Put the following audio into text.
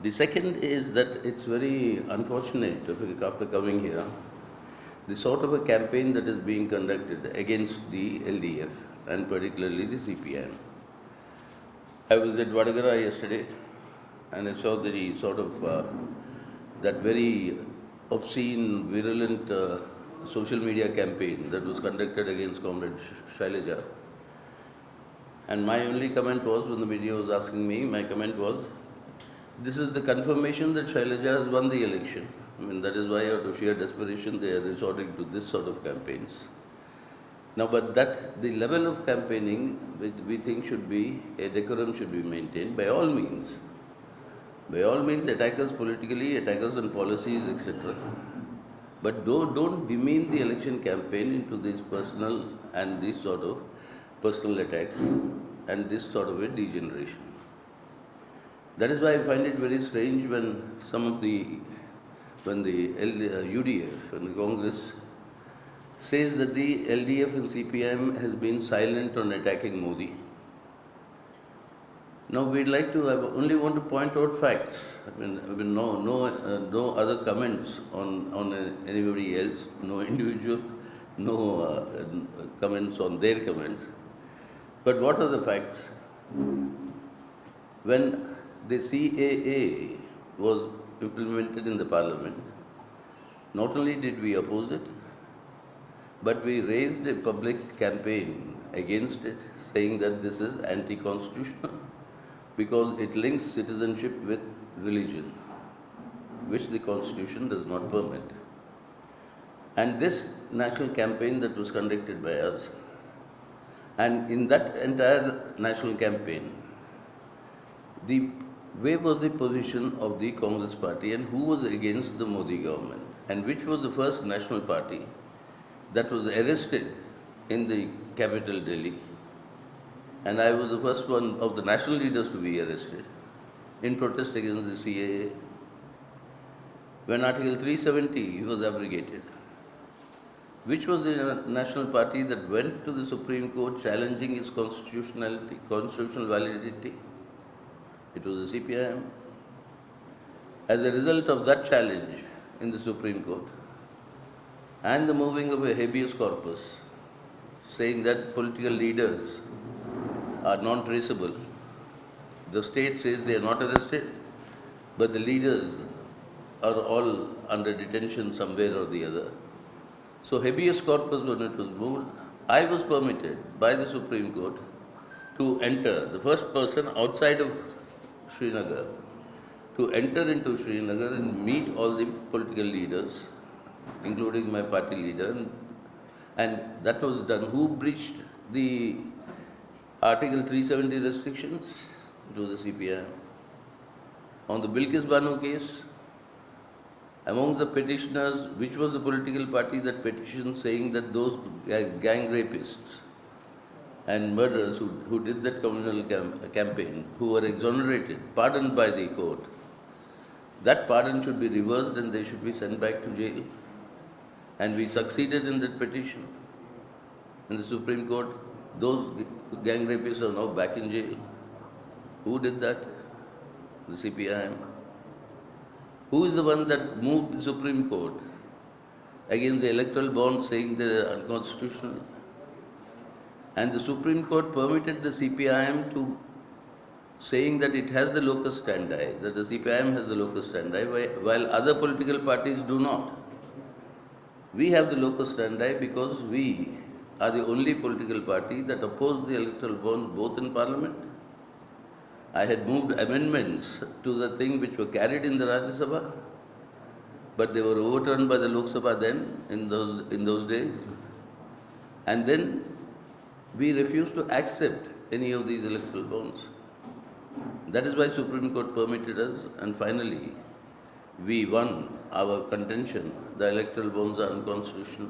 The second is that it's very unfortunate after coming here, the sort of a campaign that is being conducted against the LDF and particularly the CPM. I was at Vadagaraya yesterday and I saw the sort of that very obscene, virulent social media campaign that was conducted against Comrade Shailaja. And my only comment was, when the media was asking me, my comment was, this is the confirmation that Shailaja has won the election. I mean, that is why out of sheer desperation they are resorting to this sort of campaigns. Now, but that the level of campaigning which we think should be, a decorum should be maintained by all means. By all means, attack us politically, attack us on policies, etc. But don't demean the election campaign into this personal and this sort of personal attacks and this sort of a degeneration. That is why I find it very strange when when the UDF and the Congress says that the LDF and CPM has been silent on attacking Modi. Now we'd like to, I only want to point out facts. I mean no other comments on anybody else, no individual, no comments on their comments. But what are the facts? When the CAA was implemented in the parliament, not only did we oppose it, but we raised a public campaign against it, saying that this is anti-constitutional because it links citizenship with religion, which the constitution does not permit. And this national campaign that was conducted by us, and in that entire national campaign, where was the position of the Congress party and who was against the Modi government, and which was the first national party that was arrested in the capital Delhi, and I was the first one of the national leaders to be arrested in protest against the CAA, when Article 370 was abrogated. Which was the national party that went to the Supreme Court challenging its constitutionality, constitutional validity? It was the CPIM. As a result of that challenge in the Supreme Court and the moving of a habeas corpus saying that political leaders are non-traceable, the state says they are not arrested, but the leaders are all under detention somewhere or the other. So habeas corpus, when it was moved, I was permitted by the Supreme Court to enter, the first person outside of Srinagar, to enter into Srinagar and meet all the political leaders, including my party leader, and that was done. Who breached the Article 370 restrictions? It was the CPI. On the Bilkis Banu case, amongst the petitioners, which was the political party that petitioned saying that those gang rapists and murderers who did that communal campaign, who were exonerated, pardoned by the court, that pardon should be reversed and they should be sent back to jail. And we succeeded in that petition in the Supreme Court. Those gang rapists are now back in jail. Who did that? The CPIM. Who is the one that moved the Supreme Court against the electoral bond saying they are unconstitutional? And the Supreme Court permitted the CPIM to saying that it has the locus standi, that the CPIM has the locus standi, while other political parties do not. We have the locus standi because we are the only political party that opposed the electoral bonds both in Parliament. I had moved amendments to the thing which were carried in the Rajya Sabha, but they were overturned by the Lok Sabha then, in those days. And then we refused to accept any of these electoral bonds. That is why Supreme Court permitted us, and finally we won our contention. The electoral bonds are unconstitutional.